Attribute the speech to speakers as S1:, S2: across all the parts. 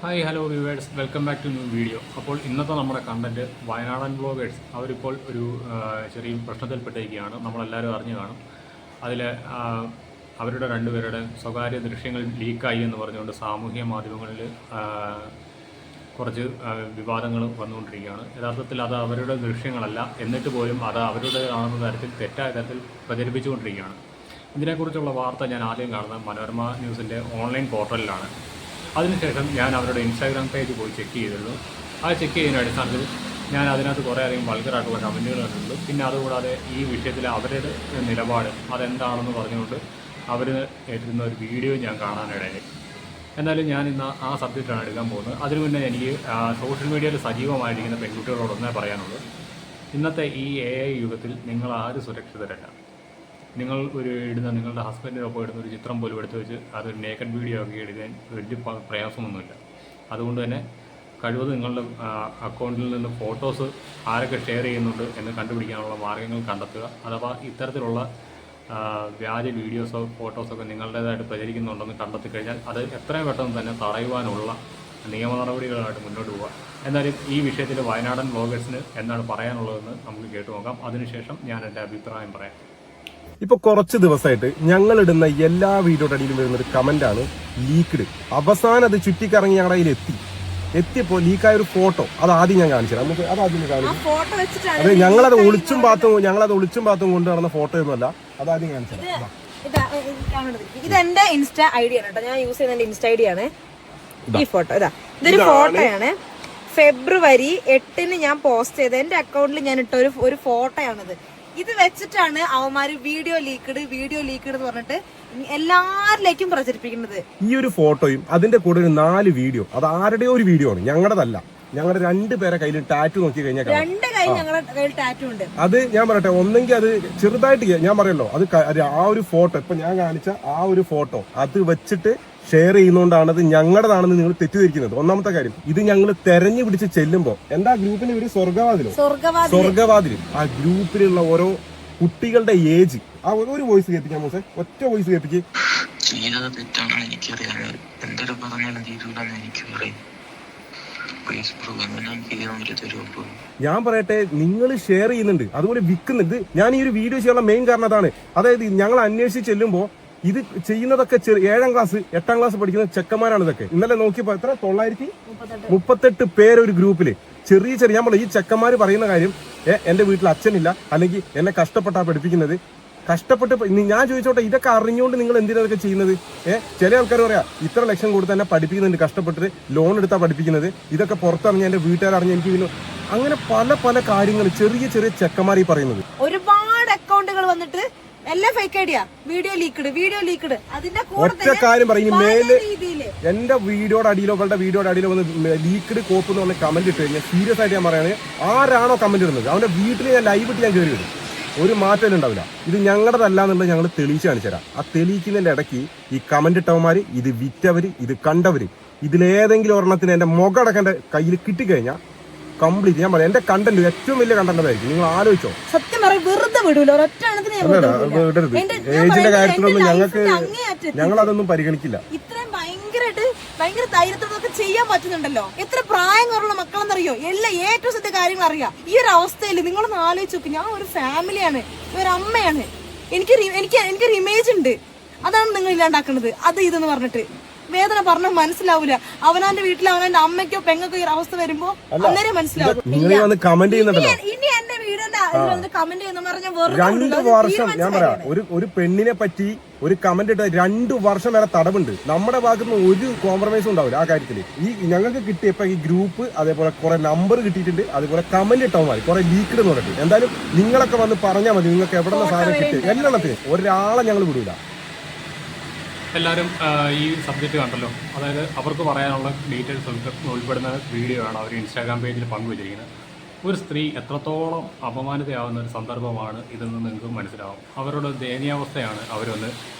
S1: Hi hello viewers, welcome back to new video. അപ്പോൾ ഇന്നത്തെ നമ്മുടെ കണ്ടന്റ് വയനാടൻ വ്ളോഗേഴ്സ് അവരിപ്പോൾ ഒരു ചെറിയ പ്രശ്നത്തിൽപ്പെട്ടിരിക്കുകയാണ്. നമ്മളെല്ലാവരും അറിഞ്ഞു കാണും. അതിൽ അവരുടെ രണ്ടുപേരുടെ സ്വകാര്യ ദൃശ്യങ്ങൾ ലീക്കായി എന്ന് പറഞ്ഞുകൊണ്ട് സാമൂഹ്യ മാധ്യമങ്ങളിൽ കുറച്ച് വിവാദങ്ങൾ വന്നുകൊണ്ടിരിക്കുകയാണ്. യഥാർത്ഥത്തിൽ അത് അവരുടെ ദൃശ്യങ്ങളല്ല, എന്നിട്ട് പോലും അത് അവരുടെ ആണെന്ന തരത്തിൽ തെറ്റായ തരത്തിൽ പ്രചരിപ്പിച്ചുകൊണ്ടിരിക്കുകയാണ്. ഇതിനെക്കുറിച്ചുള്ള വാർത്ത ഞാൻ ആദ്യം കാണുന്നത് മനോരമ ന്യൂസിൻ്റെ ഓൺലൈൻ പോർട്ടലിലാണ്. അതിനുശേഷം ഞാൻ അവരുടെ ഇൻസ്റ്റാഗ്രാം പേജ് പോയി ചെക്ക് ചെയ്തിരുന്നു. അത് ചെക്ക് ചെയ്യുന്ന അടിസ്ഥാനത്തിൽ ഞാൻ അതിനകത്ത് കുറേയധികം വൾഗറായിട്ടുള്ള കമൻറ്റുകൾ കണ്ടിട്ടുണ്ട്. പിന്നെ അതുകൂടാതെ ഈ വിഷയത്തിൽ അവരുടെ നിലപാട് അതെന്താണെന്ന് പറഞ്ഞുകൊണ്ട് അവർ ഏറ്റിരുന്ന ഒരു വീഡിയോ ഞാൻ കാണാനിടയായി. എന്നാലും ഞാൻ ഇന്ന് ആ സബ്ജക്റ്റാണ് എടുക്കാൻ പോകുന്നത്. അതിനു മുന്നേ എനിക്ക് സോഷ്യൽ മീഡിയയിൽ സജീവമായിരിക്കുന്ന പെൺകുട്ടികളോടൊന്നേ പറയാനുള്ളൂ. ഇന്നത്തെ ഈ AI യുഗത്തിൽ നിങ്ങൾ ആരും സുരക്ഷിതരല്ല. നിങ്ങൾ ഇടുന്ന നിങ്ങളുടെ ഹസ്ബൻഡിനൊപ്പം ഇടുന്ന ഒരു ചിത്രം പോലും എടുത്ത് വെച്ച് അതൊരു നേക്കഡ് വീഡിയോ ഒക്കെ എടുക്കാൻ വലിയ പ്രയാസമൊന്നുമില്ല. അതുകൊണ്ട് തന്നെ കഴിവതും നിങ്ങളുടെ അക്കൗണ്ടിൽ നിന്ന് ഫോട്ടോസ് ആരൊക്കെ ഷെയർ ചെയ്യുന്നുണ്ട് എന്ന് കണ്ടുപിടിക്കാനുള്ള മാർഗ്ഗങ്ങൾ കണ്ടെത്തുക. അഥവാ ഇത്തരത്തിലുള്ള വ്യാജ വീഡിയോസോ ഫോട്ടോസൊക്കെ നിങ്ങളുടേതായിട്ട് പ്രചരിക്കുന്നുണ്ടെന്ന് കണ്ടെത്തി കഴിഞ്ഞാൽ അത് എത്രയും പെട്ടെന്ന് തന്നെ തടയുവാനുള്ള നിയമ നടപടികളായിട്ട് മുന്നോട്ട് പോവുക. എന്നാലും ഈ വിഷയത്തിൽ വയനാടൻ വ്ളോഗേഴ്സിന് എന്താണ് പറയാനുള്ളതെന്ന് നമുക്ക് കേട്ടു നോക്കാം. അതിനുശേഷം ഞാൻ എൻ്റെ അഭിപ്രായം പറയാം.
S2: ഇപ്പൊ കുറച്ച് ദിവസമായിട്ട് ഞങ്ങൾ ഇടുന്ന എല്ലാ വീഡിയോയുടെ അടിയിലും വരുന്നൊരു കമന്റാണ് ലീക്ക്ഡ്. അവസാനം അത് ചുറ്റിക്കറങ്ങി ഞങ്ങളുടെ കയ്യിൽ എത്തിയപ്പോ ലീക്കായ ഒരു ഫോട്ടോ അത് ആദ്യം ഞാൻ കാണിച്ചു തരാം. നമുക്ക് അത് ആദ്യം കാണിച്ചു. അത് ഞങ്ങളത് ഒളിച്ചും പാത്തും കൊണ്ടു നടന്ന ഫോട്ടോ ഒന്നുമല്ല, അത് ആദ്യം കാണിച്ചു തരാം.
S3: ഇത് എന്റെ ഇൻസ്റ്റാ ഐഡി ആണ് കേട്ടോ. ഞാൻ യൂസ് ചെയ്യുന്ന ഇൻസ്റ്റാ ഐഡി ആണ് ഈ ഫോട്ടോ. ഇതൊരു ഫോട്ടോയാണ്. ഫെബ്രുവരി 8 ഞാൻ പോസ്റ്റ് ചെയ്ത എന്റെ അക്കൗണ്ടിൽ ഞാൻ ഇട്ട ഒരു ഫോട്ടോയാണിത്. ഇത് വെച്ചിട്ടാണ് അവന്മാര് വീഡിയോ ലീക്ക്ഡ് എന്ന് പറഞ്ഞിട്ട് എല്ലാരിലേക്കും പ്രചരിപ്പിക്കുന്നത്.
S2: ഈ ഒരു ഫോട്ടോയും അതിന്റെ കൂടെ ഒരു 4 വീഡിയോ, അത് ആരുടെയോ ഒരു വീഡിയോ ആണ്, ഞങ്ങളുടെതല്ല. ഞങ്ങളുടെ 2 പേരെ കയ്യിൽ ടാറ്റു നോക്കി കഴിഞ്ഞാൽ
S3: 2 കൈ ഞങ്ങളുടെ കയ്യിൽ ടാറ്റു ഉണ്ട്.
S2: അത് ഞാൻ പറയട്ടെ, ഒന്നെങ്കിൽ അത് ചെറുതായിട്ട് ഞാൻ പറയല്ലോ, അത് ആ ഒരു ഫോട്ടോ ഇപ്പൊ ഞാൻ കാണിച്ച ആ ഒരു ഫോട്ടോ അത് വെച്ചിട്ട് ഷെയർ ചെയ്യുന്നോണ്ടാണ് അത് ഞങ്ങളുടേതാണെന്ന് നിങ്ങൾ തെറ്റിദ്ധരിക്കുന്നത്. ഒന്നാമത്തെ കാര്യം, ഇത് ഞങ്ങൾ തെരഞ്ഞു പിടിച്ച് ചെല്ലുമ്പോ എന്താ ഗ്രൂപ്പിന് ഒരു സ്വർഗവാതിൽ ആ ഗ്രൂപ്പിലുള്ള ഓരോ കുട്ടികളുടെ ഏജ് ആ ഒരു വോയിസ് കേൾപ്പിക്കാം. മോശം ഒറ്റ വോയിസ് കേൾപ്പിക്ക്.
S4: തെറ്റാണെന്ന് എനിക്കറിയാം, എന്തൊരു പറഞ്ഞാലും തീരൂലെന്ന് എനിക്കറിയാം.
S2: ഞാൻ പറയട്ടെ, നിങ്ങൾ ഷെയർ ചെയ്യുന്നുണ്ട്, അതുപോലെ വിൽക്കുന്നുണ്ട്. ഞാൻ ഈ ഒരു വീഡിയോ ചെയ്യാനുള്ള മെയിൻ കാരണം അതാണ്. അതായത് ഞങ്ങൾ അന്വേഷിച്ച് ചെല്ലുമ്പോ ഇത് ചെയ്യുന്നതൊക്കെ 7ാം ക്ലാസ് 8ാം ക്ലാസ് പഠിക്കുന്ന ചെക്കന്മാരാണ്. ഇതൊക്കെ ഇന്നലെ നോക്കിയപ്പോ എത്ര 938 പേര് ഒരു ഗ്രൂപ്പില്. ചെറിയ ഞാൻ പറയാം, ഈ ചെക്കന്മാര് പറയുന്ന കാര്യം, എന്റെ വീട്ടിൽ അച്ഛനില്ല, അല്ലെങ്കിൽ എന്നെ കഷ്ടപ്പെട്ടാ പഠിപ്പിക്കുന്നത്. കഷ്ടപ്പെട്ട് ഞാൻ ചോദിച്ചോട്ടെ, ഇതൊക്കെ അറിഞ്ഞുകൊണ്ട് നിങ്ങൾ എന്തിനാ ഇതൊക്കെ ചെയ്യുന്നത്? ചില ആൾക്കാർ പറയാ ഇത്ര ലക്ഷം കൊടുത്ത് തന്നെ പഠിപ്പിക്കുന്നുണ്ട്, കഷ്ടപ്പെട്ടിട്ട് ലോൺ എടുത്താ പഠിപ്പിക്കുന്നത്. ഇതൊക്കെ പുറത്തറിഞ്ഞ എന്റെ വീട്ടുകാരറിഞ്ഞ എനിക്ക് പിന്നെ അങ്ങനെ പല കാര്യങ്ങൾ ചെറിയ ചെക്കന്മാർ ഈ പറയുന്നത്.
S3: ഒരുപാട് അക്കൗണ്ടുകൾ വന്നിട്ട് എല്ലാം ഫേക്ക് ഐഡിയ, വീഡിയോ ലീക്ക്ഡ്. അതിന്റെ
S2: ഒറ്റ കാര്യം പറയും, മേല് എന്റെ വീഡിയോയുടെ അടിയിലോ അവളുടെ വീഡിയോയുടെ അടിയിലോ വന്ന് ലീക്ക്ഡ് കോപ്പ് എന്ന് പറഞ്ഞ കമന്റ് ഇട്ട് കഴിഞ്ഞാൽ സീരിയസ് ആയിട്ട് ഞാൻ പറയുകയാണ്, ആരാണോ കമന്റ് ഇടുന്നത് അവന്റെ വീട്ടിൽ ഞാൻ ലൈവ് ഇട്ട് ഞാൻ കയറി വരും. ഒരു മാറ്റം ഉണ്ടാവില്ല. ഇത് ഞങ്ങളുടെതല്ല എന്നുള്ളത് ഞങ്ങൾ തെളിയിച്ച് കാണിച്ചു തരാം. ആ തെളിയിക്കുന്നതിന്റെ ഇടയ്ക്ക് ഈ കമന്റ് ഇട്ടവന്മാര്, ഇത് വിറ്റവര്, ഇത് കണ്ടവര്, ഇതിലേതെങ്കിലും ഒരെണ്ണത്തിന് എന്റെ മുഖടക്കം എന്റെ കയ്യിൽ കിട്ടിക്കഴിഞ്ഞാൽ കംപ്ലീറ്റ് ഞാൻ പറയാം, എന്റെ കണ്ടന്റ് ഏറ്റവും വലിയ കണ്ടന്റായിരിക്കും. നിങ്ങൾ ആലോചിച്ചോ.
S3: സത്യം പറയാം, വെറുതെ വിടൂല.
S2: വിടരുത്. ഏജിന്റെ കാര്യത്തിലൊന്നും ഞങ്ങൾ അതൊന്നും പരിഗണിക്കില്ല.
S3: ഇത്രയും ഭയങ്കര ധൈര്യത്തോടൊക്കെ ചെയ്യാൻ പറ്റുന്നുണ്ടല്ലോ. എത്ര പ്രായം കുറവുള്ള മക്കളെന്നറിയോ, എല്ലാ ഏറ്റവും സത്യ കാര്യങ്ങൾ അറിയാം. ഈ ഒരു അവസ്ഥയിൽ നിങ്ങളൊന്ന് ആലോചിച്ച് നോക്ക്. ഞാൻ ഒരു ഫാമിലിയാണ്, ഒരു അമ്മയാണ്. എനിക്കൊരു ഇമേജ് ഉണ്ട്. അതാണ് നിങ്ങൾ ഇല്ലാണ്ടാക്കുന്നത്. അത് ഇതെന്ന് പറഞ്ഞിട്ട് വേദന പറഞ്ഞാൽ മനസ്സിലാവൂല. അവനാന്റെ വീട്ടിൽ അവനാന്റെ അമ്മയ്ക്കോ പെങ്ങൾക്കോ ഈ അവസ്ഥ വരുമ്പോ അന്നേരം മനസ്സിലാവും.
S2: ഇനി എന്റെ
S3: വീടിന്റെ കമന്റ് ചെയ്യുന്ന പറഞ്ഞാൽ
S2: 2 വർഷം ഞാൻ പറയാം, ഒരു പെണ്ണിനെ പറ്റി ഒരു കമന്റ് ഇട്ട 2 വർഷം വരെ തടവുണ്ട്. നമ്മുടെ ഭാഗത്തുനിന്ന് ഒരു കോംപ്രമൈസും ഉണ്ടാവില്ല ആ കാര്യത്തിൽ. ഈ ഞങ്ങൾക്ക് കിട്ടിയപ്പോ ഈ ഗ്രൂപ്പ്, അതേപോലെ കുറെ നമ്പർ കിട്ടിയിട്ടുണ്ട്, അതുപോലെ കമന്റ് ഇട്ടാൽ മതി കുറെ ലീക്ക്ഡ് എന്ന് പറഞ്ഞിട്ട്. എന്തായാലും നിങ്ങളൊക്കെ വന്ന് പറഞ്ഞാൽ മതി നിങ്ങൾക്ക് എവിടെ നിന്ന് സാധനം കിട്ടി. എല്ലാത്തിനും ഒരാളെ ഞങ്ങൾ വിടൂല.
S1: എല്ലാവരും ഈ സബ്ജക്റ്റ് കണ്ടല്ലോ. അതായത് അവർക്ക് പറയാനുള്ള ഡീറ്റെയിൽസ് ഉൾപ്പെടുന്ന വീഡിയോ ആണ് അവർ ഇൻസ്റ്റാഗ്രാം പേജിൽ പങ്കുവച്ചിരിക്കുന്നത്. ഒരു സ്ത്രീ എത്രത്തോളം അപമാനിതയാവുന്ന ഒരു സന്ദർഭമാണ് ഇതിൽ നിന്ന് നിങ്ങൾക്ക് മനസ്സിലാവും. അവരുടെ ദയനീയാവസ്ഥയാണ് അവരൊന്ന്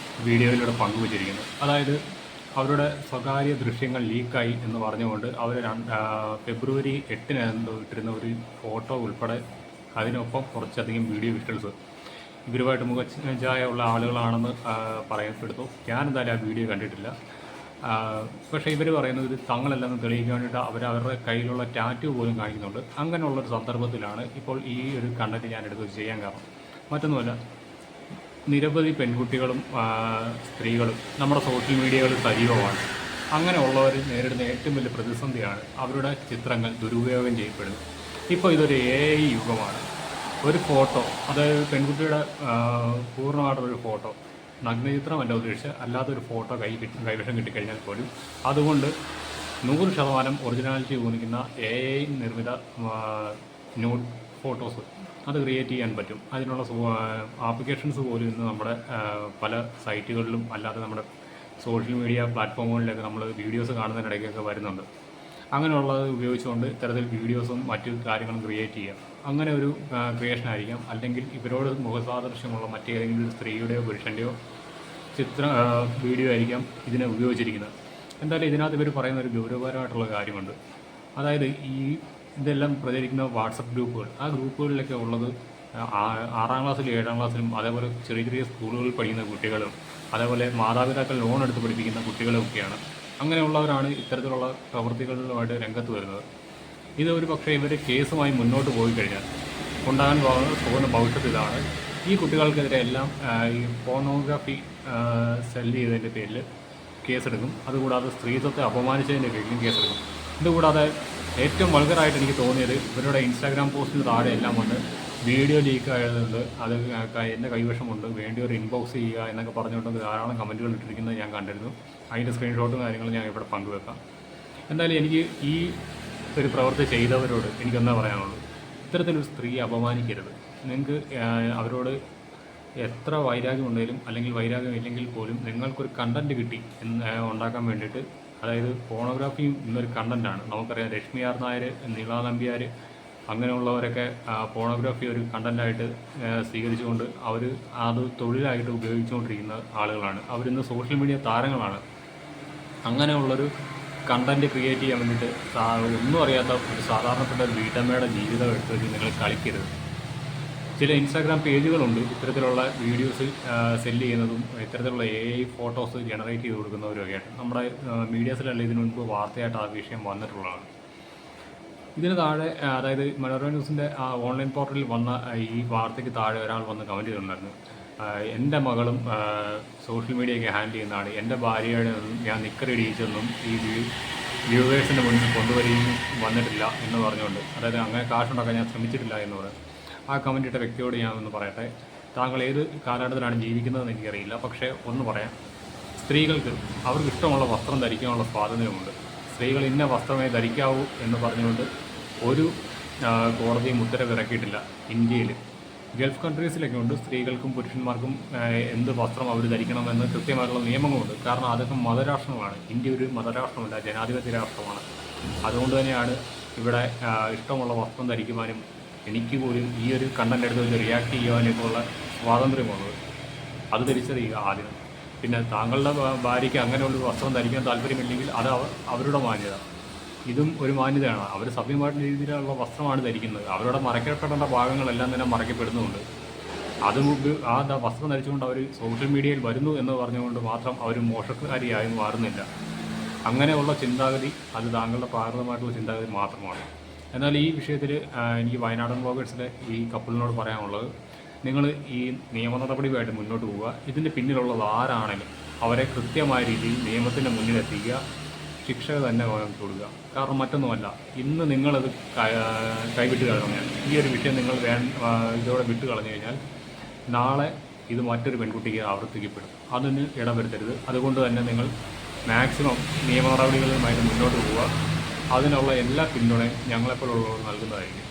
S1: വീഡിയോയിലൂടെ പങ്കുവച്ചിരിക്കുന്നത്. അതായത് അവരുടെ സ്വകാര്യ ദൃശ്യങ്ങൾ ലീക്കായി എന്ന് പറഞ്ഞുകൊണ്ട് അവർ ഫെബ്രുവരി 8 ഇട്ടിരുന്ന ഒരു ഫോട്ടോ ഉൾപ്പെടെ അതിനൊപ്പം കുറച്ചധികം വീഡിയോ വിഷ്വൽസ് ഇവരുമായിട്ട് മുഖച്ഛായ ഉള്ള ആളുകളാണെന്ന് പറയപ്പെടുന്നു. ഞാനെന്തായാലും ആ വീഡിയോ കണ്ടിട്ടില്ല. പക്ഷേ ഇവർ പറയുന്നത് ഇത് തങ്ങളല്ലെന്ന് തെളിയിക്കാൻ വേണ്ടിയിട്ട് അവരുടെ കയ്യിലുള്ള ടാറ്റു പോലും കാണിക്കുന്നുണ്ട്. അങ്ങനെയുള്ളൊരു സന്ദർഭത്തിലാണ് ഇപ്പോൾ ഈ ഒരു കണ്ടന്റ് ഞാൻ എടുത്ത് ചെയ്യാൻ കാരണം. മറ്റൊന്നുമല്ല, നിരവധി പെൺകുട്ടികളും സ്ത്രീകളും നമ്മുടെ സോഷ്യൽ മീഡിയകളിൽ സജീവമാണ്. അങ്ങനെയുള്ളവർ നേരിടുന്ന ഏറ്റവും വലിയ പ്രതിസന്ധിയാണ് അവരുടെ ചിത്രങ്ങൾ ദുരുപയോഗം ചെയ്യപ്പെടുന്നത്. ഇപ്പോൾ ഇതൊരു AI യുഗമാണ്. ഒരു ഫോട്ടോ, അതായത് പെൺകുട്ടിയുടെ പൂർണ്ണമായിട്ടൊരു ഫോട്ടോ, നഗ്നചിത്രമല്ല ഉദ്ദേശിച്ച് അല്ലാത്തൊരു ഫോട്ടോ കൈവശം കിട്ടിക്കഴിഞ്ഞാൽ പോലും അതുകൊണ്ട് 100% ഒറിജിനാലിറ്റി തോന്നിക്കുന്ന AI നിർമ്മിത ന്യൂഡ് ഫോട്ടോസ് അത് ക്രിയേറ്റ് ചെയ്യാൻ പറ്റും. അതിനുള്ള ആപ്ലിക്കേഷൻസ് പോലും ഇന്ന് നമ്മുടെ പല സൈറ്റുകളിലും അല്ലാതെ നമ്മുടെ സോഷ്യൽ മീഡിയ പ്ലാറ്റ്ഫോമുകളിലൊക്കെ നമ്മൾ വീഡിയോസ് കാണുന്നതിനിടയ്ക്കൊക്കെ വരുന്നുണ്ട്. അങ്ങനെയുള്ളത് ഉപയോഗിച്ചുകൊണ്ട് ഇത്തരത്തിൽ വീഡിയോസും മറ്റു കാര്യങ്ങളും ക്രിയേറ്റ് ചെയ്യാം. അങ്ങനെ ഒരു ക്രിയേഷൻ ആയിരിക്കാം. അല്ലെങ്കിൽ ഇവരോട് മുഖസാദൃശ്യമുള്ള മറ്റേതെങ്കിലും ഒരു സ്ത്രീയുടെയോ പുരുഷൻ്റെയോ വീഡിയോ ആയിരിക്കാം ഇതിനെ ഉപയോഗിച്ചിരിക്കുന്നത്. എന്തായാലും ഇതിനകത്ത് ഇവർ പറയുന്ന ഒരു ഗൗരവപരമായിട്ടുള്ള കാര്യമുണ്ട്. അതായത് ഇതെല്ലാം പ്രചരിക്കുന്ന വാട്സപ്പ് ഗ്രൂപ്പുകൾ, ആ ഗ്രൂപ്പുകളിലൊക്കെ ഉള്ളത് 6ാം ക്ലാസ്സിലും 7ാം ക്ലാസ്സിലും അതേപോലെ ചെറിയ ചെറിയ സ്കൂളുകളിൽ പഠിക്കുന്ന കുട്ടികളും അതേപോലെ മാതാപിതാക്കൾ ലോൺ എടുത്ത് പഠിപ്പിക്കുന്ന കുട്ടികളൊക്കെയാണ്. അങ്ങനെയുള്ളവരാണ് ഇത്തരത്തിലുള്ള പ്രവൃത്തികളുമായിട്ട് രംഗത്ത് വരുന്നത്. ഇത് ഒരു പക്ഷേ ഇവർ കേസുമായി മുന്നോട്ട് പോയി കഴിഞ്ഞാൽ ഉണ്ടാകാൻ പോകുന്ന ഭവിഷ്യത്ത് ഇതാണ്. ഈ കുട്ടികൾക്കെതിരെ എല്ലാം ഈ പോർണോഗ്രാഫി സെല്ല് ചെയ്തതിൻ്റെ പേരിൽ കേസെടുക്കും. അതുകൂടാതെ സ്ത്രീത്വത്തെ അപമാനിച്ചതിൻ്റെ പേരിലും കേസെടുക്കും. ഇതുകൂടാതെ ഏറ്റവും വൾഗറായിട്ട് എനിക്ക് തോന്നിയത് ഇവരുടെ ഇൻസ്റ്റാഗ്രാം പോസ്റ്റിന് താഴെ എല്ലാം വന്ന് വീഡിയോ ലീക്ക് ആയതുകൊണ്ട് അത് എൻ്റെ കൈവശമുണ്ട്, വേണ്ടിയൊരു ഇൻബോക്സ് ചെയ്യുക എന്നൊക്കെ പറഞ്ഞുകൊണ്ട് ധാരാളം കമൻറ്റുകൾ ഇട്ടിരിക്കുന്നത് ഞാൻ കണ്ടിരുന്നു. അതിൻ്റെ സ്ക്രീൻഷോട്ടും കാര്യങ്ങളും ഞാൻ ഇവിടെ പങ്കുവെക്കാം. എന്തായാലും എനിക്ക് ഈ ഒരു പ്രവൃത്തി ചെയ്തവരോട് എനിക്കൊന്നേ പറയാനുള്ളൂ, ഇത്തരത്തിലൊരു സ്ത്രീയെ അപമാനിക്കരുത്. നിങ്ങൾക്ക് അവരോട് എത്ര വൈരാഗ്യം ഉണ്ടെങ്കിലും അല്ലെങ്കിൽ വൈരാഗ്യം ഇല്ലെങ്കിൽ പോലും നിങ്ങൾക്കൊരു കണ്ടൻറ്റ് കിട്ടി ഉണ്ടാക്കാൻ വേണ്ടിയിട്ട്, അതായത് പോണോഗ്രാഫിയും ഇന്നൊരു കണ്ടൻറ്റാണ്. നമുക്കറിയാം രശ്മി ആർ നായർ, നീള നമ്പ്യാർ അങ്ങനെയുള്ളവരൊക്കെ പോണോഗ്രാഫി ഒരു കണ്ടൻറ്റായിട്ട് സ്വീകരിച്ചുകൊണ്ട് അവർ അത് തൊഴിലായിട്ട് ഉപയോഗിച്ചുകൊണ്ടിരിക്കുന്ന ആളുകളാണ്. അവരിന്ന് സോഷ്യൽ മീഡിയ താരങ്ങളാണ്. അങ്ങനെയുള്ളൊരു കണ്ടൻറ്റ് ക്രിയേറ്റ് ചെയ്യാൻ വേണ്ടിയിട്ട് ഒന്നും അറിയാത്ത ഒരു സാധാരണപ്പെട്ട ഒരു വീട്ടമ്മയുടെ ജീവിതം എടുത്ത് വെച്ച് നിങ്ങൾ കളിക്കരുത്. ചില ഇൻസ്റ്റാഗ്രാം പേജുകളുണ്ട് ഇത്തരത്തിലുള്ള വീഡിയോസ് സെല്ല് ചെയ്യുന്നതും ഇത്തരത്തിലുള്ള AI ഫോട്ടോസ് ജനറേറ്റ് ചെയ്ത് കൊടുക്കുന്നവരൊക്കെയായിട്ട്. നമ്മുടെ മീഡിയാസിലല്ല ഇതിനു മുൻപ് വാർത്തയായിട്ട് ആ വിഷയം വന്നിട്ടുള്ളതാണ്. ഇതിന് താഴെ, അതായത് മനോരമ ന്യൂസിൻ്റെ ആ ഓൺലൈൻ പോർട്ടലിൽ വന്ന ഈ വാർത്തയ്ക്ക് താഴെ ഒരാൾ വന്ന് കമൻറ്റ് ചെയ്തിട്ടുണ്ടായിരുന്നു, എൻ്റെ മകളും സോഷ്യൽ മീഡിയയൊക്കെ ഹാൻഡിൽ ചെയ്യുന്നതാണ്, എൻ്റെ ഭാര്യയുടെ ഞാൻ നിക്കറിടിയിച്ചെന്നും ഈ വ്യൂവേഴ്സിൻ്റെ മുന്നിൽ കൊണ്ടുവരികയും വന്നിട്ടില്ല എന്ന് പറഞ്ഞുകൊണ്ട്, അതായത് അങ്ങനെ കാശുണ്ടാക്കാൻ ഞാൻ ശ്രമിച്ചിട്ടില്ല എന്ന് പറഞ്ഞു. ആ കമൻ്റ് ഇട്ട വ്യക്തിയോട് ഞാൻ ഒന്ന് പറയട്ടെ, താങ്കൾ ഏത് കാലഘട്ടത്തിലാണ് ജീവിക്കുന്നതെന്ന് എനിക്കറിയില്ല, പക്ഷേ ഒന്ന് പറയാം, സ്ത്രീകൾക്ക് അവർക്ക് ഇഷ്ടമുള്ള വസ്ത്രം ധരിക്കാനുള്ള സ്വാതന്ത്ര്യമുണ്ട്. സ്ത്രീകൾ ഇന്ന വസ്ത്രമേ ധരിക്കാവൂ എന്ന് പറഞ്ഞുകൊണ്ട് ഒരു കോടതിയും ഉത്തരവിറക്കിയിട്ടില്ല ഇന്ത്യയിൽ. ഗൾഫ് കൺട്രീസിലൊക്കെ ഉണ്ട് സ്ത്രീകൾക്കും പുരുഷന്മാർക്കും എന്ത് വസ്ത്രം അവർ ധരിക്കണമെന്ന് കൃത്യമായിട്ടുള്ള നിയമങ്ങളുണ്ട്. കാരണം അതൊക്കെ മതരാഷ്ട്രങ്ങളാണ്. ഇന്ത്യ ഒരു മതരാഷ്ട്രമല്ല, ജനാധിപത്യ രാഷ്ട്രമാണ്. അതുകൊണ്ട് തന്നെയാണ് ഇവിടെ ഇഷ്ടമുള്ള വസ്ത്രം ധരിക്കുവാനും എനിക്ക് പോലും ഈ ഒരു കണ്ടന്റ് എടുത്ത് വെച്ച് റിയാക്ട് ചെയ്യുവാനൊക്കെ ഉള്ള സ്വാതന്ത്ര്യമുള്ളത്. അത് തിരിച്ചറിയുക ആദ്യം. പിന്നെ താങ്കളുടെ ഭാര്യയ്ക്ക് അങ്ങനെ ഒരു വസ്ത്രം ധരിക്കാൻ താല്പര്യമില്ലെങ്കിൽ അത് അവരുടെ മാന്യത. ഇതും ഒരു മാന്യതയാണ്. അവർ സഭ്യമായിട്ടുള്ള രീതിയിലുള്ള വസ്ത്രമാണ് ധരിക്കുന്നത്. അവരുടെ മറയ്ക്കപ്പെടേണ്ട ഭാഗങ്ങളെല്ലാം തന്നെ മറയ്ക്കപ്പെടുന്നുണ്ട്. ആ വസ്ത്രം ധരിച്ചുകൊണ്ട് അവർ സോഷ്യൽ മീഡിയയിൽ വരുന്നു എന്ന് പറഞ്ഞുകൊണ്ട് മാത്രം അവർ മോശക്കാരിയായി മാറുന്നില്ല. അങ്ങനെയുള്ള ചിന്താഗതി അത് താങ്കളുടെ പ്രാകൃതമായിട്ടുള്ള ചിന്താഗതി മാത്രമാണ്. എന്നാൽ ഈ വിഷയത്തിൽ എനിക്ക് വയനാടൻ വ്ളോഗേഴ്സിലെ ഈ കപ്പിളിനോട് പറയാനുള്ളത്, നിങ്ങൾ ഈ നിയമ നടപടിയുമായിട്ട് മുന്നോട്ട് പോവുക. ഇതിൻ്റെ പിന്നിലുള്ളത് ആരാണെങ്കിലും അവരെ കൃത്യമായ രീതിയിൽ നിയമത്തിൻ്റെ മുന്നിലെത്തിക്കുക, ശിക്ഷ തന്നെ കൊടുക്കുക. കാരണം മറ്റൊന്നുമല്ല, ഇന്ന് നിങ്ങളത് കൈവിട്ട് കളഞ്ഞാൽ, ഈ ഒരു വിഷയം നിങ്ങൾ ഇതോടെ വിട്ട് കളഞ്ഞു കഴിഞ്ഞാൽ നാളെ ഇത് മറ്റൊരു പെൺകുട്ടിക്ക് ആവർത്തിക്കപ്പെടും. അതിന് ഇടവരുത്തരുത്. അതുകൊണ്ട് തന്നെ നിങ്ങൾ മാക്സിമം നിയമ നടപടികളുമായിട്ട് മുന്നോട്ട് പോവുക. അതിനുള്ള എല്ലാ പിന്തുണയും ഞങ്ങളെപ്പോലുള്ളവർ നൽകുന്നതായിരിക്കും.